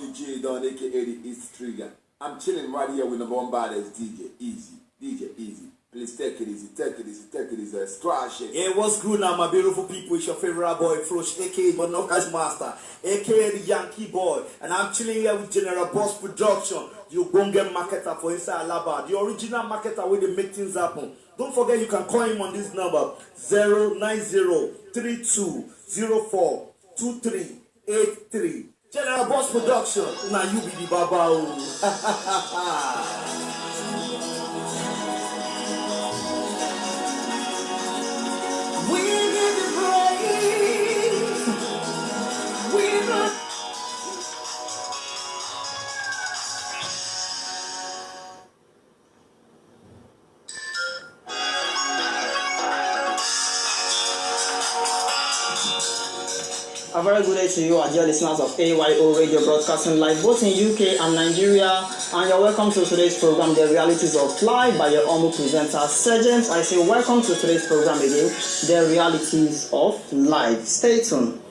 me J Don, aka the East Trigger. I'm chilling right here with the Bombarders DJ Easy. DJ Easy. Please take it easy, take it easy, take it easy. Scratch it. Hey, what's good now, my beautiful people? It's your favorite boy, Frosh, aka Monokas Master, aka the Yankee Boy. And I'm chilling here with General Boss Production, the Ogbonge marketer for Inside Alaba, the original marketer where they make things happen. Don't forget you can call him on this number 09032042383. General Boss Production. Now you be the baba. We give you praise. We love. A very good day to you, our dear listeners of AYO Radio Broadcasting Live, both in UK and Nigeria. And you're welcome to today's program, The Realities of Life, by your humble presenter, Sergeant. I say welcome to today's program again, The Realities of Life. Stay tuned.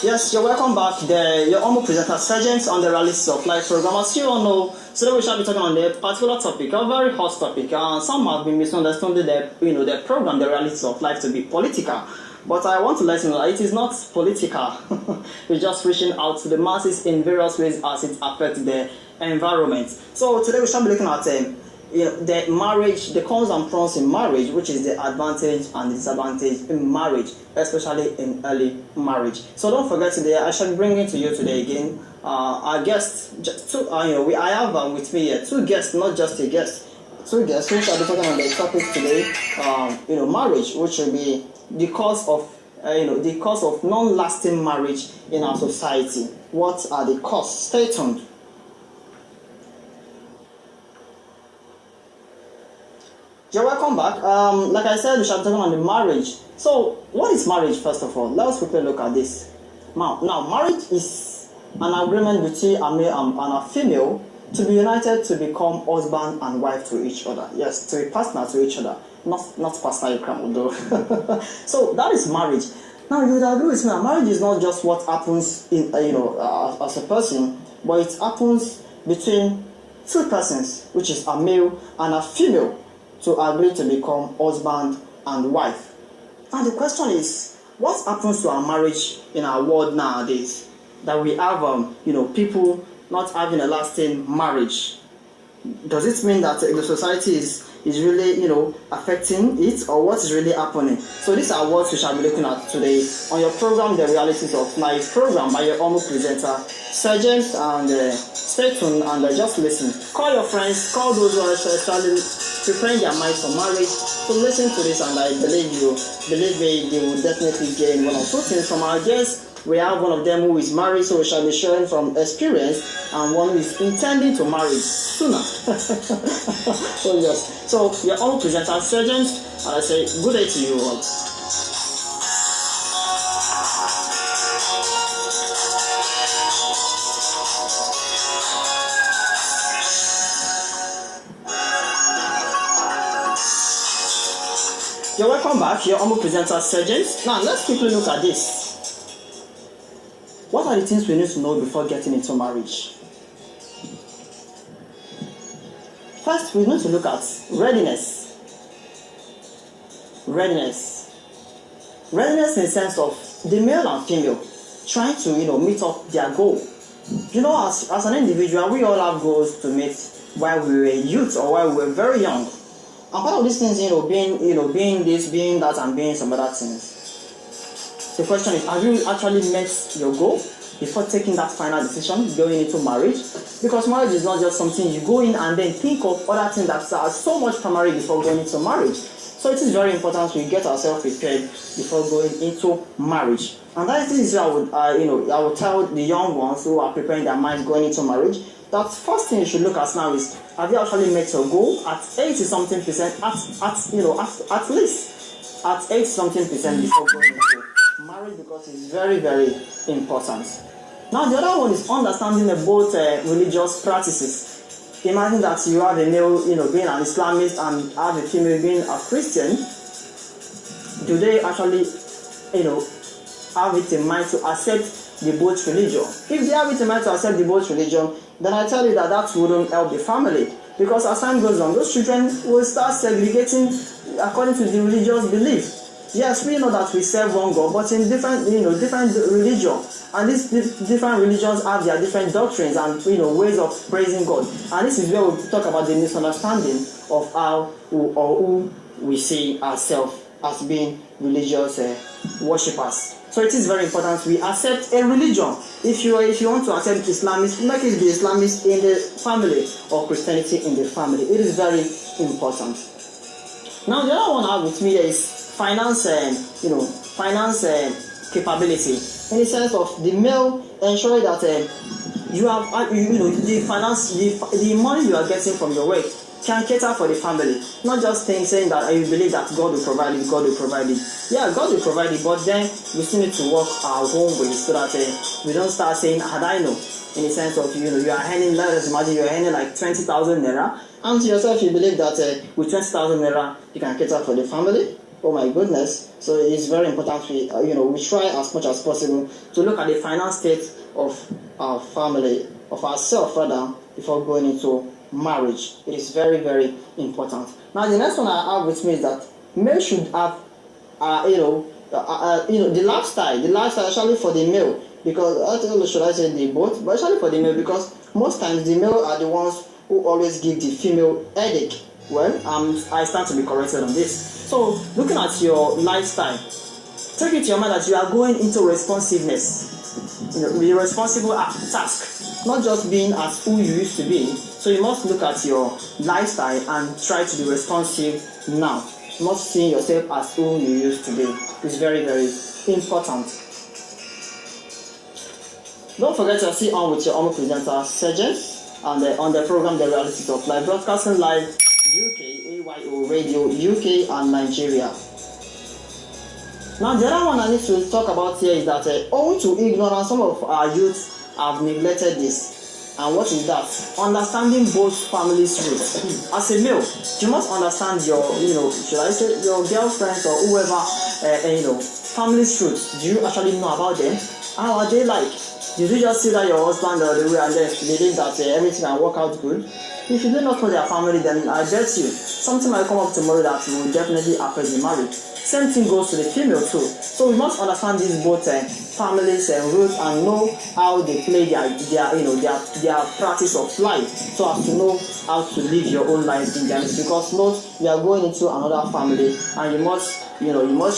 Yes, you're welcome back. Your humble presenter, Sergeant, on the Realities of Life program. As you all know, today we shall be talking on a particular topic, a very hot topic. Some have been misunderstanding the program, The Realities of Life, to be political. But I want to let you know that it is not political. We're just reaching out to the masses in various ways as it affects the environment. So today we shall be looking at the marriage, the cons and pros in marriage, which is the advantage and disadvantage in marriage, especially in early marriage. So don't forget today, I shall be bringing to you today again our guests. I have with me here two guests, not just a guest. Two guests who shall be talking on the topic today. Marriage, which will be the cause of non-lasting marriage in our society. What are the causes? Stay tuned. You're welcome back. Like I said, we shall be talking on the marriage. So, what is marriage, first of all? Let's quickly look at this. Now, marriage is an agreement between a male and a female to be united to become husband and wife to each other. Yes, to be partner to each other. Not partner, though. So, that is marriage. Now, you would agree with me that marriage is not just what happens in as a person, but it happens between two persons, which is a male and a female, to agree to become husband and wife. And the question is, what happens to our marriage in our world nowadays? That we have, people not having a lasting marriage. Does it mean that the society is really, affecting it, or what is really happening? So these are what we shall be looking at today on your program, The Realities of Life program, by your humble presenter, Sergeant. And stay tuned and just listen. Call your friends, call those who are actually preparing their minds for marriage to listen to this, and I believe me, they will definitely gain one or two things from our guests. We have one of them who is married, so we shall be sharing from experience, and one who is intending to marry sooner. So yes, so your own presenter, Sergeant, and I say good day to you all. You're welcome back, your humble presenter, Sergeant. Now let's quickly look at this. What are the things we need to know before getting into marriage? First, we need to look at readiness. Readiness in the sense of the male and female trying to, meet up their goal. As an individual, we all have goals to meet while we were youth or while we were very young. And part of these things, being this, being that, and being some other things. The question is, have you actually met your goal before taking that final decision, going into marriage? Because marriage is not just something you go in and then think of other things that are so much primary before going into marriage. So it is very important we get ourselves prepared before going into marriage. And that is I would tell the young ones who are preparing their minds going into marriage, that first thing you should look at now is, have you actually met your goal at 80-something%, at least at 80-something% before going into marriage, because it's very, very important. Now the other one is understanding about religious practices. imagine that you have a male, being an Islamist and have a female being a Christian. Do they actually, have it in mind to accept the both religion? If they have it in mind to accept the both religion, then I tell you that wouldn't help the family, because as time goes on, those children will start segregating according to the religious belief. Yes, we know that we serve one God, but in different religion, and these different religions have their different doctrines and ways of praising God. And this is where we talk about the misunderstanding of how who we see ourselves as being religious worshippers. So it is very important we accept a religion. If you want to accept Islamist, make it be Islamist in the family or Christianity in the family. It is very important. Now the other one I have with me is finance capability, in the sense of the male ensuring that you have the money you are getting from your work can cater for the family, not just saying that you believe that God will provide it. Yeah, God will provide it, but then we still need to work our own way so that we don't start saying, had I know, in the sense of you are earning, let us imagine you are earning like 20,000 naira, and to yourself you believe that with 20,000 naira you can cater for the family. Oh my goodness. So it's very important we try as much as possible to look at the finance state of our family, of ourselves rather, before going into marriage. It is very, very important. Now the next one I have with me is that men should have the lifestyle actually for the male, because should I say the both, but actually for the male, because most times the male are the ones who always give the female headache. Well, I stand to be corrected on this. So, looking at your lifestyle, take it to your mind that you are going into responsiveness, the responsible task, not just being as who you used to be. So you must look at your lifestyle and try to be responsive now, not seeing yourself as who you used to be. It's very, very important. Don't forget to see on with your own presenter, Sergeant, and on the program The Realities of Life, broadcasting live UK, AYO Radio, UK and Nigeria. Now the other one I need to talk about here is that owing to ignorance, some of our youth have neglected this. And what is that? Understanding both families' roots. As a male, you must understand your, should I say your girlfriends or whoever, family's roots. Do you actually know about them? How are they like? Did you just see that your husband or the way and then believe that everything can work out good? If you do not know their family, then I bet you something might come up tomorrow that will definitely affect the marriage. Same thing goes to the female too. So we must understand these both families and roots and know how they play their practice of life, so as to know how to live your own life in them. Because you are going into another family and you must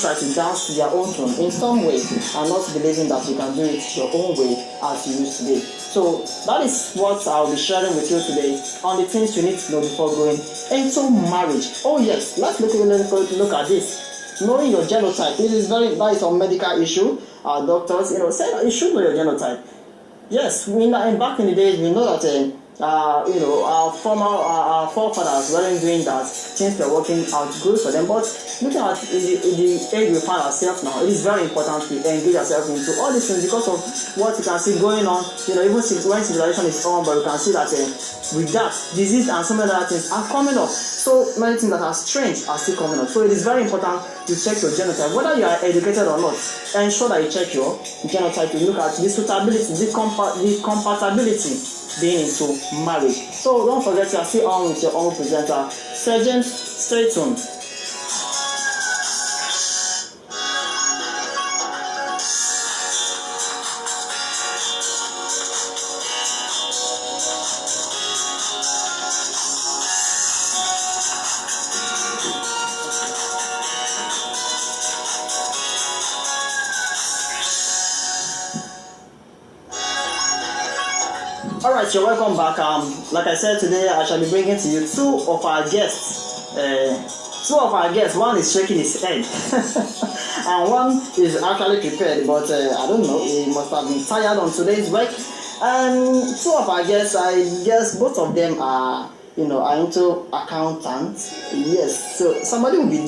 try to dance to their own tune in some way and not believing that you can do it your own way as you used to be. So that is what I'll be sharing with you today on the things you need to know before going into marriage. Oh yes, let's look at this. Knowing your genotype. That is a medical issue. Our doctors, say that you should know your genotype. Yes, back in the days we know that our forefathers weren't doing that. Things were working out good for them. But looking at the age we find ourselves now, it is very important to engage ourselves into all these things because of what you can see going on. Even when civilization is on, but you can see that with that, disease and so many other things are coming up. So many things that are strange are still coming up. So it is very important to check your genotype. Whether you are educated or not, ensure that you check your genotype to look at the suitability, the compatibility being into marriage. So don't forget to stay on with your own presenter, Sergeant. Stay tuned. Alright, you're welcome back. Like I said, today I shall be bringing to you two of our guests. One is shaking his head and one is actually prepared, but I don't know, he must have been tired on today's work. And two of our guests, I guess both of them are into accountants. Yes, so somebody will be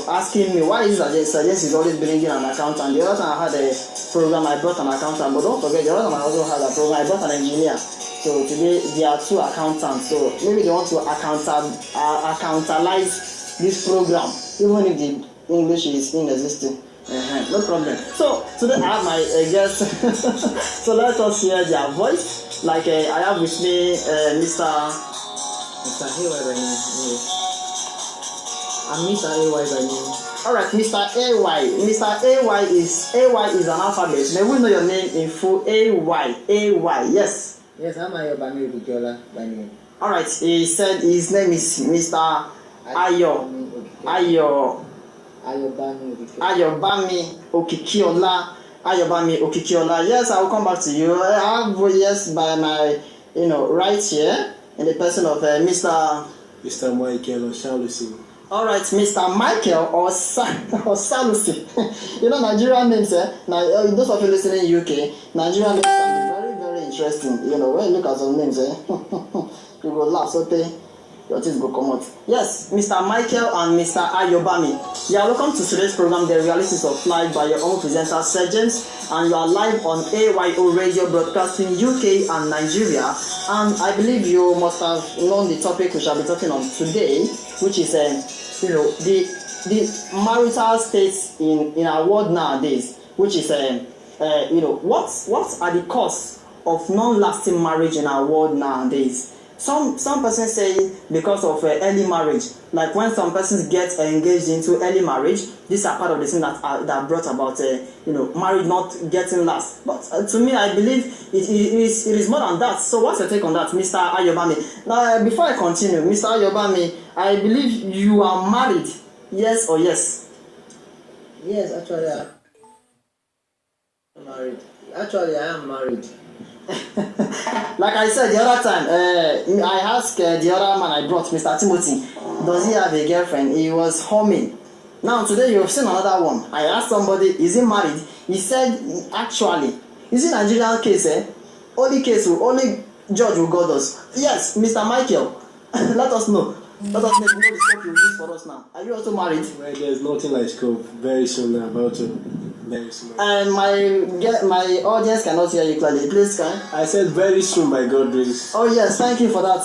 asking me why is that Sergeant is always bringing an accountant. The other time I had a program, I brought an accountant, but don't forget the other time I also had a program, I brought an engineer. So today there are two accountants. So maybe they want to accountalize this program, even if the English is inexistent. No problem. So today I have my guest. So let us hear their voice. Like I have with me Mr. AY by name. I'm Mr. AY by name. Alright, Mr. AY. Mr. AY is an alphabet. May we know your name in full? AY. Yes. Yes, I'm Ayobami Okikiola by name. Alright, he said his name is Mr. Ayobami Okikiola. Yes, I will come back to you. I have yes by my right here in the person of Mr. Michael Osalusi. Alright, Mr. Michael or Salusi. Nigerian names, now those of you listening in UK, Nigerian names can be very, very interesting. When you look at some names, you go laugh, so your teeth go come out. Yes, Mr. Michael and Mr. Ayobami. You are welcome to today's program, The Realities of Life, by your own presenter, Sergeant, and you are live on AYO Radio Broadcasting UK and Nigeria. And I believe you must have known the topic we shall be talking on today, which is the marital states in our world nowadays, which is what are the causes of non-lasting marriage in our world nowadays. Some persons say because of early marriage, like when some persons get engaged into early marriage, these are part of the things that brought about marriage not getting last. But to me, I believe it is more than that. So what's your take on that, Mr. Ayobami? Now, before I continue, Mr. Ayobami, I believe you are married. Yes or yes? Yes, actually, I'm married. Actually, I am married. Like I said the other time, I asked the other man I brought, Mr. Timothy, does he have a girlfriend? He was humming. Now today you've seen another one. I asked somebody, is he married? He said, actually, is it Nigerian case? Only judge will guide us. Yes, Mr. Michael, let us know. Let us know the scope you use for us now. Are you also married? Well, there's nothing like scope. Very soon I'm about to. Very soon. And my audience cannot hear you clearly. Please, can I said very soon by God grace. Oh yes, thank you for that.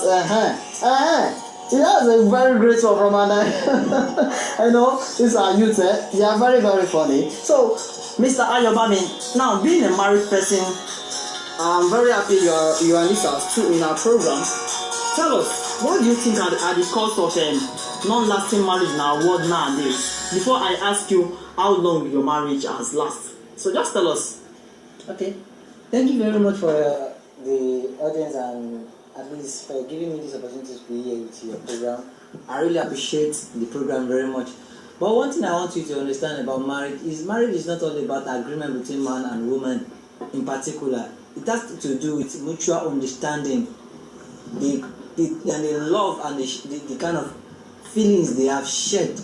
He has a very great one from an I know these are youth. They are very, very funny. So, Mr. Ayobami, now being a married person, I'm very happy you are in our program. Tell us, what do you think are the cause of non-lasting marriage in our world nowadays? Before I ask you how long your marriage has lasted, so just tell us. Okay, thank you very much for the audience and at least for giving me this opportunity to be here with your program. I really appreciate the program very much. But one thing I want you to understand about marriage is not all about agreement between man and woman in particular. It has to do with mutual understanding, the love and the kind of feelings they have shared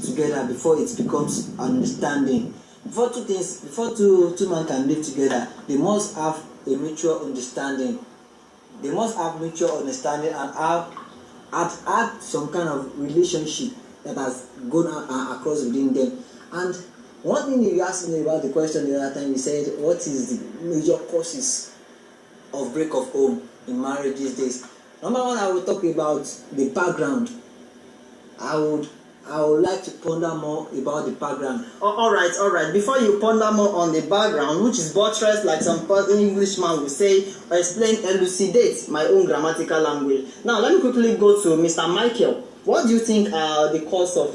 together before it becomes understanding. Before two men can live together, they must have a mutual understanding. They must have mutual understanding and have some kind of relationship that has gone across within them. And one thing you asked me about the question the other time, you said, what is the major causes of break of home in marriage these days? Number one, I will talk about the background. I would like to ponder more about the background. All right. Before you ponder more on the background, which is buttressed, like some Englishman will say, or explain, elucidate my own grammatical language. Now, let me quickly go to Mr. Michael. What do you think are the cause of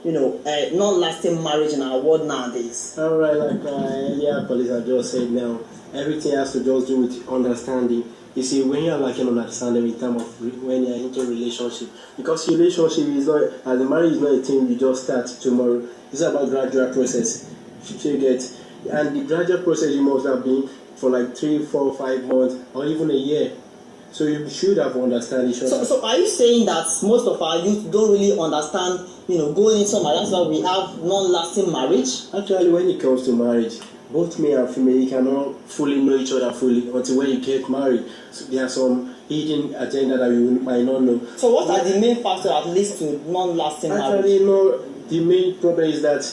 non-lasting marriage in our world nowadays? All right, like earlier colleagues have just said now, everything has to just do with understanding. You see, when you're lacking understanding in terms of when you're into a relationship, because relationship is not, as a marriage is not a thing you just start tomorrow. It's about gradual process. You get, and the gradual process you must have been for like 3, 4, 5 months, or even a year. So you should have understand each other. So are you saying that most of our youth don't really understand, going into marriage? That's why we have non-lasting marriage? Actually, when it comes to marriage, both male and female, you cannot fully know each other fully until when you get married. So there are some hidden agenda that you might not know. So what are the main factors that leads to non-lasting marriage? Actually, the main problem is that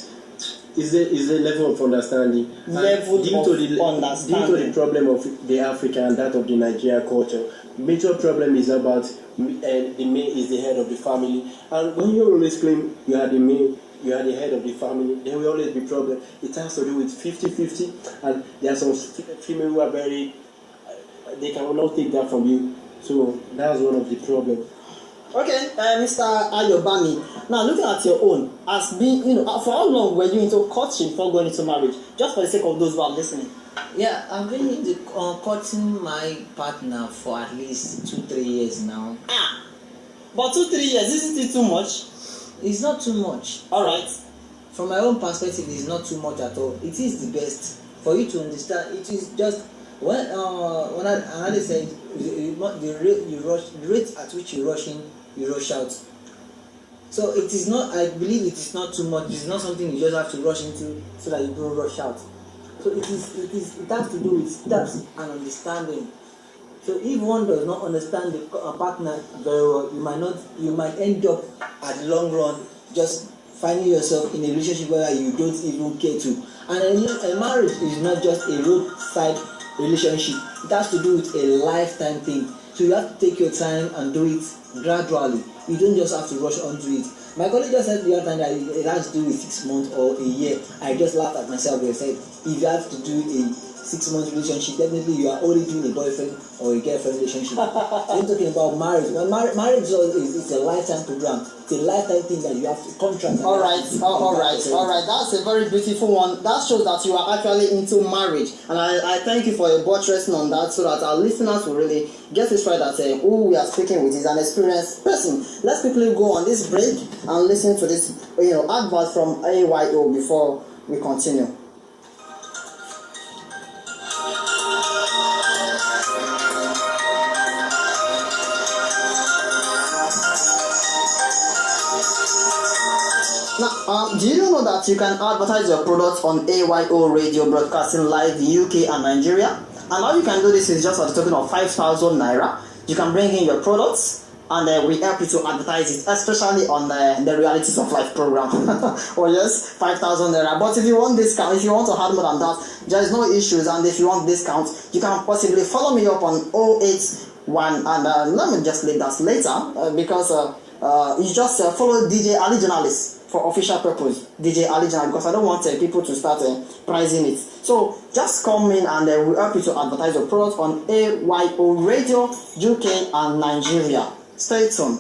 is the level of understanding. Level due of to the understanding. Due to the problem of the Africa and that of the Nigeria culture, major problem is about the man is the head of the family, and when you always claim you are the man, you are the head of the family, there will always be problem. It has to do with 50-50, and there are some female who are very they cannot take that from you. So that's one of the problems. Okay, Mr. Ayobami. Now, looking at your own, as being, for how long were you into courtship before going into marriage? Just for the sake of those who are listening. Yeah, I've been in the, courting my partner for at least 2-3 years now. But 2-3 years, isn't it too much? It's not too much. All right. From my own perspective, it's not too much at all. It is the best for you to understand. It is just when I said the rate at which you rush in, you rush out. So it is not. I believe it is not too much. It's not something you just have to rush into so that you don't rush out. So it has to do with steps and understanding. So if one does not understand the partner very well, you might end up at the long run just finding yourself in a relationship where you don't even care to. And a marriage is not just a roadside relationship. It has to do with a lifetime thing. So you have to take your time and do it gradually. You don't just have to rush onto it. My colleague just said the other time that it has to do with 6 months or a year. I just laughed at myself and said, if you have to do a 6-month relationship, definitely you are only doing a boyfriend or a girlfriend relationship. We're talking about marriage. Well, marriage is a lifetime program. It's a lifetime thing that you have to contract. All right. That's a very beautiful one. That shows that you are actually into marriage, and I thank you for your buttressing on that, so that our listeners will really get this right. That who we are speaking with is an experienced person. Let's quickly go on this break and listen to this, advert from AYO before we continue. Now, do you know that you can advertise your products on AYO Radio Broadcasting Live in UK and Nigeria? And all you can do this is just at the token of 5,000 naira. You can bring in your products, and we help you to advertise it, especially on the Realities of Life program. Oh yes, 5,000 naira. But if you want discount, if you want to have more than that, there is no issues. And if you want discount, you can possibly follow me up on 081, and let me just leave that later because you just follow DJ Ali Journalist for official purpose, DJ Ali Journalist, because I don't want people to start pricing it. So just come in, and we'll help you to advertise your product on AYO Radio, UK and Nigeria. Stay tuned.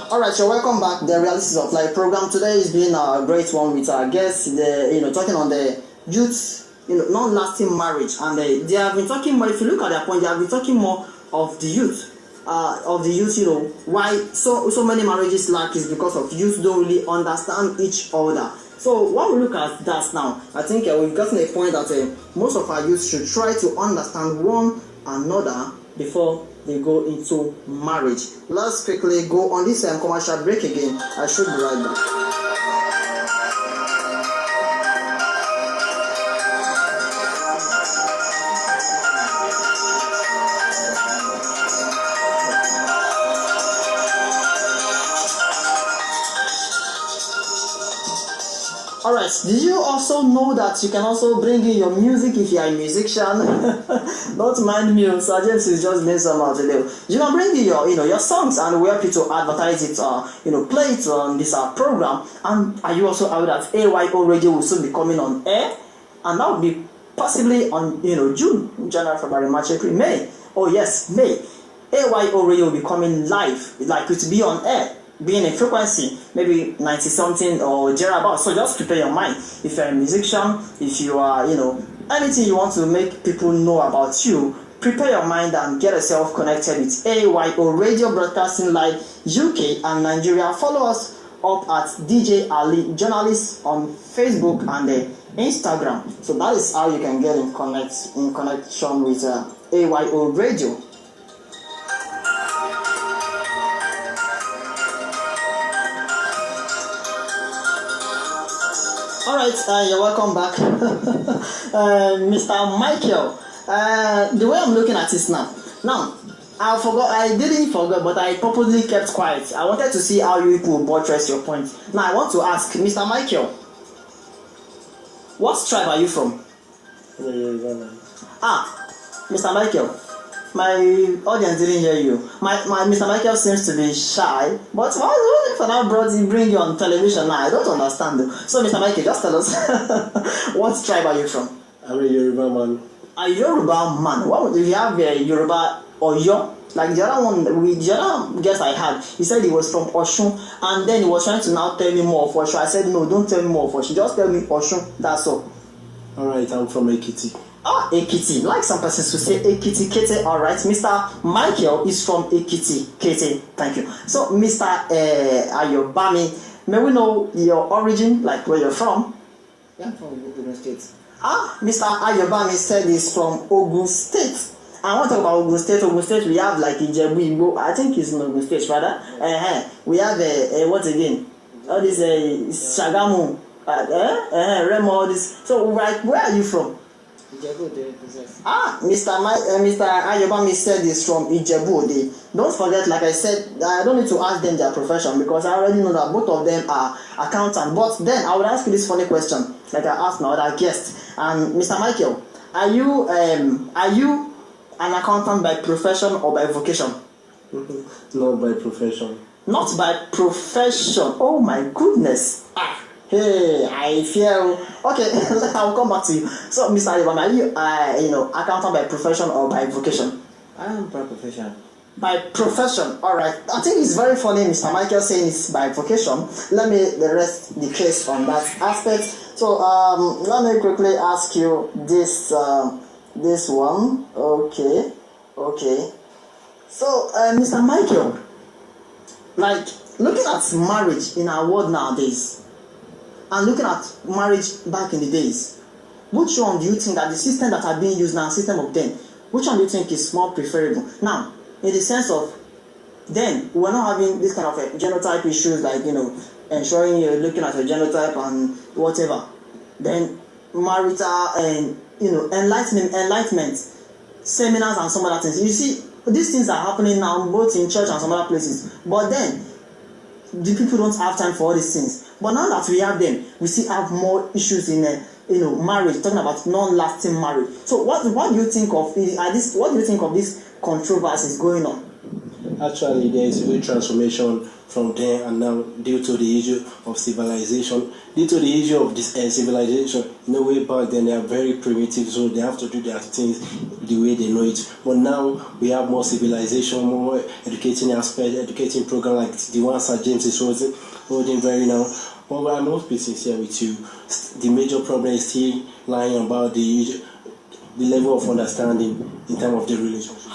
Alright, so welcome back. The Realities of Life program today is being a great one with our guests, talking on the youth, non-lasting marriage, and they have been talking more. If you look at their point, they have been talking more of the youth. Why so many marriages lack is because of youth don't really understand each other. So when we look at that now, I think we've gotten a point that most of our youth should try to understand one another before they go into marriage. Let's quickly go on this commercial break again. I should be right back. Alright, did you also know that you can also bring in your music if you are a musician? Don't mind me, Sir James is just being somehow today. You can bring in your songs, and we help you to advertise it, play it on this program. And are you also aware that AYO Radio will soon be coming on air? And that will be possibly on June, January, February, March, April, May. Oh yes, May. AYO Radio will be coming live, like it will be on air, being a frequency, maybe 90 something or thereabouts. So just prepare your mind. If you're a musician, if you are, anything you want to make people know about you, prepare your mind and get yourself connected with AYO Radio Broadcasting Live UK and Nigeria. Follow us up at DJ Ali Journalist on Facebook and Instagram. So that is how you can get in connection with AYO Radio. Alright, you're welcome back. Mr. Michael, the way I'm looking at this now, I forgot. I didn't forget, but I purposely kept quiet. I wanted to see how you people buttress your point. Now I want to ask Mr. Michael, what tribe are you from? Mr. Michael, my audience didn't hear you. My Mr. Michael seems to be shy, but what if I now bring you on television now? I don't understand. So Mr. Michael, just tell us, what tribe are you from? I'm a Yoruba man. A Yoruba man. What would you have a Yoruba or Yo? Like the other one, with the other guest I had, he said he was from Oshun, and then he was trying to now tell me more of Oshun. I said, no, don't tell me more of Oshun. Just tell me Oshun. That's all. Alright, I'm from Ekiti. Ekiti. Like some persons to say Ekiti, Kete. Alright, Mr. Michael is from Ekiti, Kete. Thank you. So, Mr. Ayobami, may we know your origin, like where you're from? Yeah, I'm from Ogun State. Mr. Ayobami said he's from Ogun State. I want to talk about Ogun State. Ogun State, we have like Ijebu Igbo. I think it's in Ogun State, rather. We have what again? All this Shagamu, Remo, all this. So, like, where are you from? Ijebu Ode, possess. Mr. Ayobami said he's from Ijebu Ode. Don't forget, like I said, I don't need to ask them their profession because I already know that both of them are accountants. But then I would ask you this funny question, like I asked my other guest. And Mr. Michael, are you an accountant by profession or by vocation? Not by profession. Not by profession. Oh my goodness. Hey, I feel okay. I'll come back to you. So, Mr. Ayobami, are you accountant by profession or by vocation? I am by profession. By profession, all right. I think it's very funny, Mr. Michael saying it's by vocation. Let me rest the case on that aspect. So, let me quickly ask you this one. Okay. So, Mr. Michael, like looking at marriage in our world nowadays, and looking at marriage back in the days, which one do you think that the system that are being used now, system of then, which one do you think is more preferable? Now, in the sense of then we're not having this kind of genotype issues like ensuring you're looking at your genotype and whatever. Then marital and enlightenment seminars and some other things. You see, these things are happening now both in church and some other places. But then the people don't have time for all these things. But now that we have them, we still have more issues in marriage, talking about non-lasting marriage. So what do you think of what do you think of these controversies going on? Actually, there is a great transformation from then and now due to the issue of civilization. Due to the issue of this civilization, in a way back then they are very primitive, so they have to do their things the way they know it. But now we have more civilization, more educating aspect, educating program like the one Sir James is holding very now. But I'm not being sincere with you. The major problem is still lying about the level of understanding in terms of the relationship.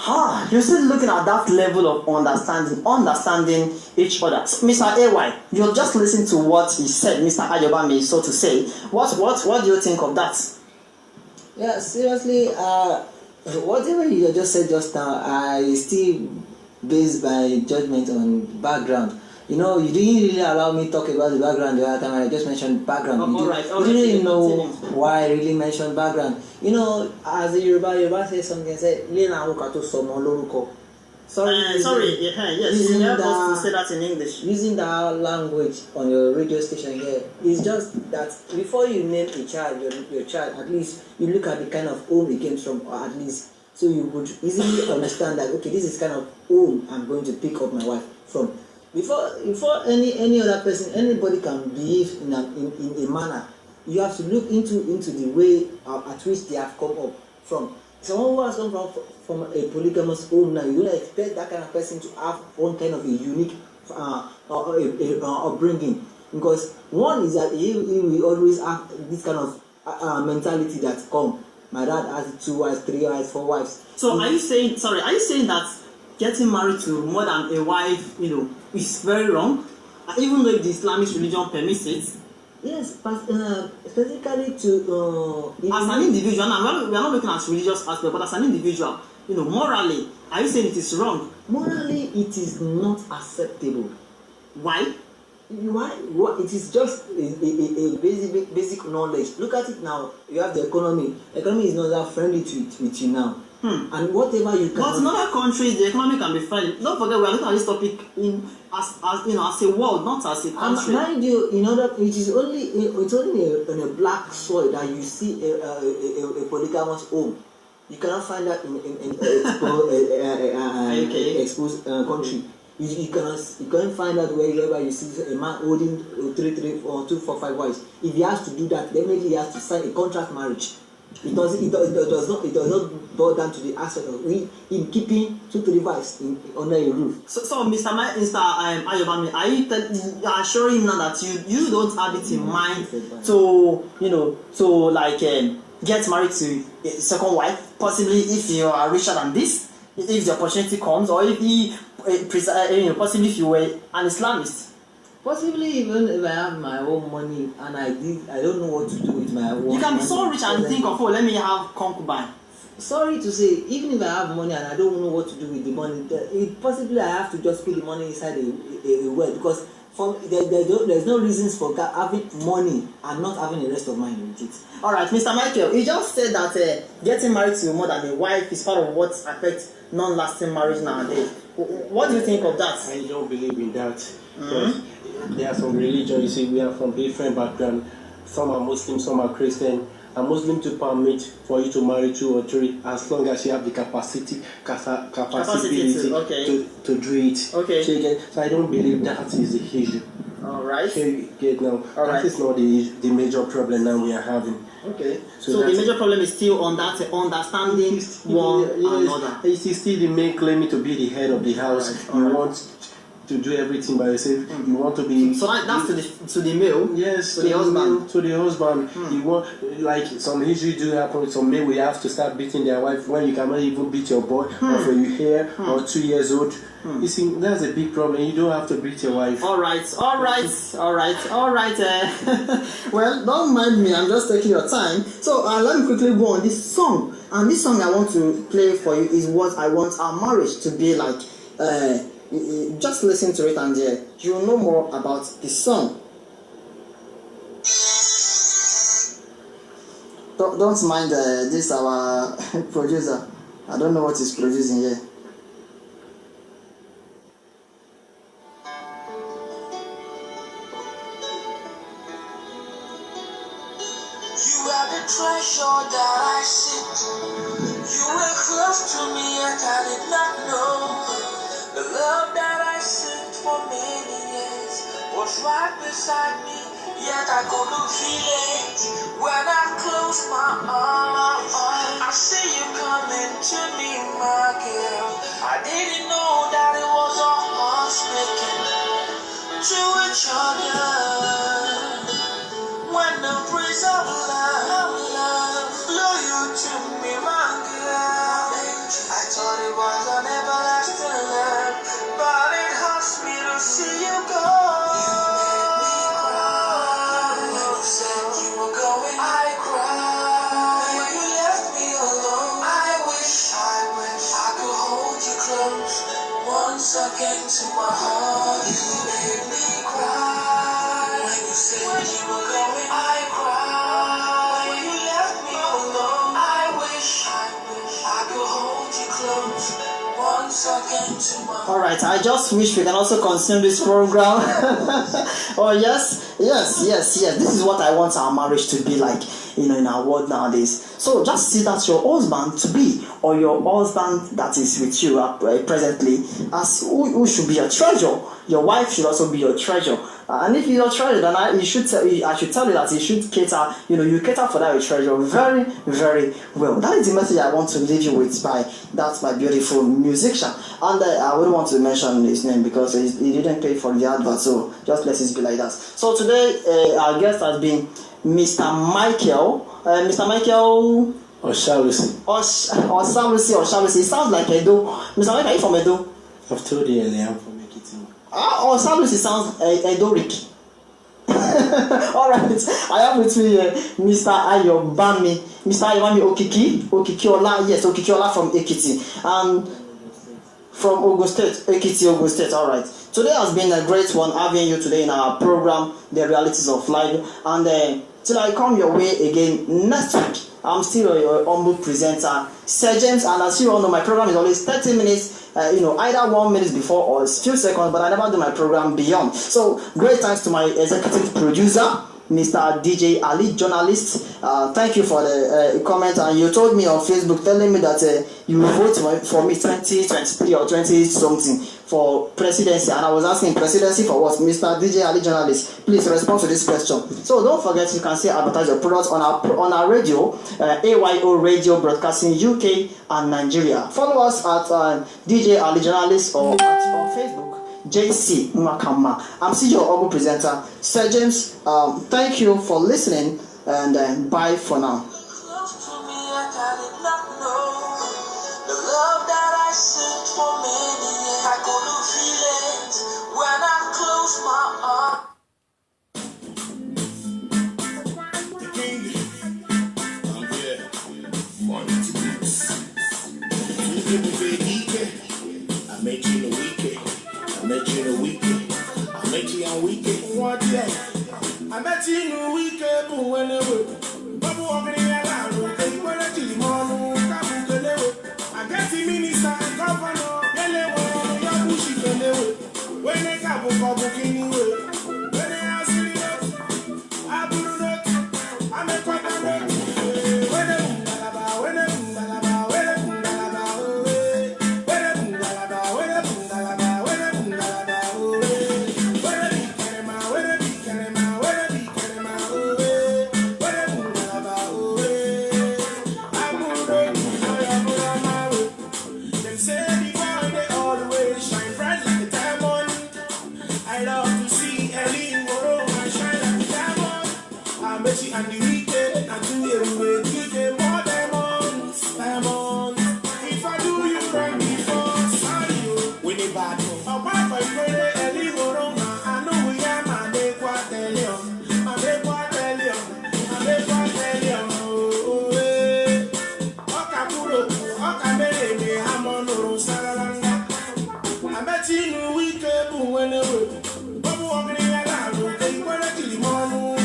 You're still looking at that level of understanding each other. So, Mr. AY, you just listen to what he said, Mr. Ayobami, so to say. What do you think of that? Yeah, seriously, whatever you just said just now, I still based my judgment on background. You didn't really allow me to talk about the background the other time. I just mentioned background. You didn't really know why I really mentioned background. As a Yoruba says something, say, Sorry, yes, you have to say that in English. Using that language on your radio station here is just that before you name a child, your child, at least you look at the kind of home he came from, or at least so you would easily understand that, okay, this is kind of home I'm going to pick up my wife from. Before any other person, anybody can behave in a manner, you have to look into the way at which they have come up from. Someone who has come from a polygamous home now, you don't expect that kind of person to have one kind of a unique upbringing, because one is that he will always have this kind of mentality that my dad has 2 wives, 3 wives, 4 wives. So are you saying that getting married to more than a wife, is very wrong, even though the Islamic religion permits it? Yes, but specifically to as an individual, now we are not looking at religious aspect, but as an individual, morally, are you saying it is wrong? Morally, it is not acceptable. Why? What? It is just a basic knowledge. Look at it now. You have the economy. Economy is not that friendly with you now. And whatever you But in can. other countries, the economy can be fine. Don't forget, we are looking at this topic as you know, as a world, not as a And country. mind you, it's only in a black soil that you see a polygamous home. You cannot find that in exposed country. You can't find that wherever you see a man holding 3 or 2, 4, 5 wives. If he has to do that, definitely he has to sign a contract marriage. It does not boil down to the aspect of him keeping 2, 3 wives under a roof. So Mr. Ayobami, are you assuring him now that you don't have it in mind to get married to a second wife, possibly if you are richer than this, if the opportunity comes, or if possibly if you were an Islamist? Possibly even if I have my own money and I don't know what to do with my own money. You can be so rich and think of, let me have concubine. Sorry to say, even if I have money and I don't know what to do with the money, possibly I have to just put the money inside a well, because there's no reasons for having money and not having the rest of mind with it. Alright, Mr. Michael, you just said that getting married to more than a wife is part of what affects non-lasting marriage nowadays. What do you think of that? I don't believe in that. Because there are some religions, you see, we are from different backgrounds. Some are Muslim, some are Christian. A Muslim to permit for you to marry 2 or 3 as long as you have the capacity to do it. Okay. So I don't believe that is the issue. Alright. Now. That is not the major problem now we are having. Okay. So the major problem is still on that understanding one another. It is still the man claiming to be the head of the house. All right. You want to do everything by yourself. You want to be. So that's to the male. Yes, to the husband. To the husband. You want, like some issues do happen. Some men will have to start beating their wife when you cannot even beat your boy or for you here or 2 years old. You see, that's a big problem. You don't have to beat your wife. All right. Well, don't mind me. I'm just taking your time. So let me quickly go on this song. And this song I want to play for you is what I want our marriage to be like. Just listen to it and you'll know more about the song. Don't mind this our producer. I don't know what he's producing here. You are the treasure that I seek. You were close to me and I did not know. The love that I seek for many years was right beside me, yet I couldn't feel it. When I close my eyes, I see you coming to me, my girl. I didn't know that it was our hearts speaking to each other. When the breeze of love blew you to me, my girl, I thought it was an everlasting love, but it hurts me to see you go. You made me cry when you said you were going. I cried when you left me alone. I wish I could hold you close once again to my heart. You made me cry when you said you were going. I cried when you left me alone. I wish I could hold you close once again to my heart. Alright, I just wish we can also consume this program. Oh yes. This is what I want our marriage to be like, in our world nowadays. So just see that your husband to be, or your husband that is with you presently, as who should be your treasure. Your wife should also be your treasure. And if you're your treasure, then I should tell you that you should cater. You cater for that treasure very, very well. That is the message I want to leave you with by my beautiful musician. And I wouldn't want to mention his name because he didn't pay for the advert. So just let it be like that. So today our guest has been Mr. Michael. Mr. Michael. Oshalusi. It sounds like Edo. Mr. Michael, are you from Edo? I've told you earlier, I'm from Ekiti. Oshalusi sounds Edo-ric. Alright, I have with me Mr. Ayobami. Mr. Ayobami Okikiola. Yes, Okikiola from Ekiti. And from Ogun State, Ekiti, Ogun State. Alright. Today has been a great one having you today in our program, The Realities of Life. And till I come your way again next week, I'm still your humble presenter, Sir James, and as you all know, my program is always 30 minutes, either 1 minute before or a few seconds, but I never do my program beyond. So, great thanks to my executive producer, Mr. DJ Ali, journalist. Thank you for the comment, and you told me on Facebook telling me that you will vote for me 2023 or 20 something for presidency, and I was asking presidency for what? Mr. DJ Ali, journalist, please respond to this question. So don't forget, you can still advertise your products on our radio, AYO Radio Broadcasting UK and Nigeria. Follow us at DJ Ali, journalist, or on Facebook, JC Makama. I'm still your humble presenter, Sir James. Thank you for listening, and bye for now. Close to me, I did not know the love that I sent for many. I couldn't feel it when I closed my eyes. I met you in the weekend. I met you in the weekend. I met you on weekend. One day. I met you in the weekend. But whenever Babu walking in the line, okay, when I tell you more, I get the minister and governor. Your bushy when they got anyway. When they ask me, I put it up. I make what I make. When they and the weekend, and do everywhere, you get more diamonds. If I do you right before, sorry, when they bad, oh, my boyfriend, Ellie, I know we are, my day, what tell you, my day, what tell you, my day, what tell you, oh, eh, Okapuro, Okamele, I'm on the road, Saralanga. I met you in the weekend, whenever, Babu walking in the line, okay, when I kill him on,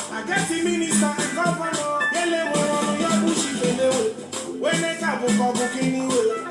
I get the minister and governor, your bushy when they got book anyway.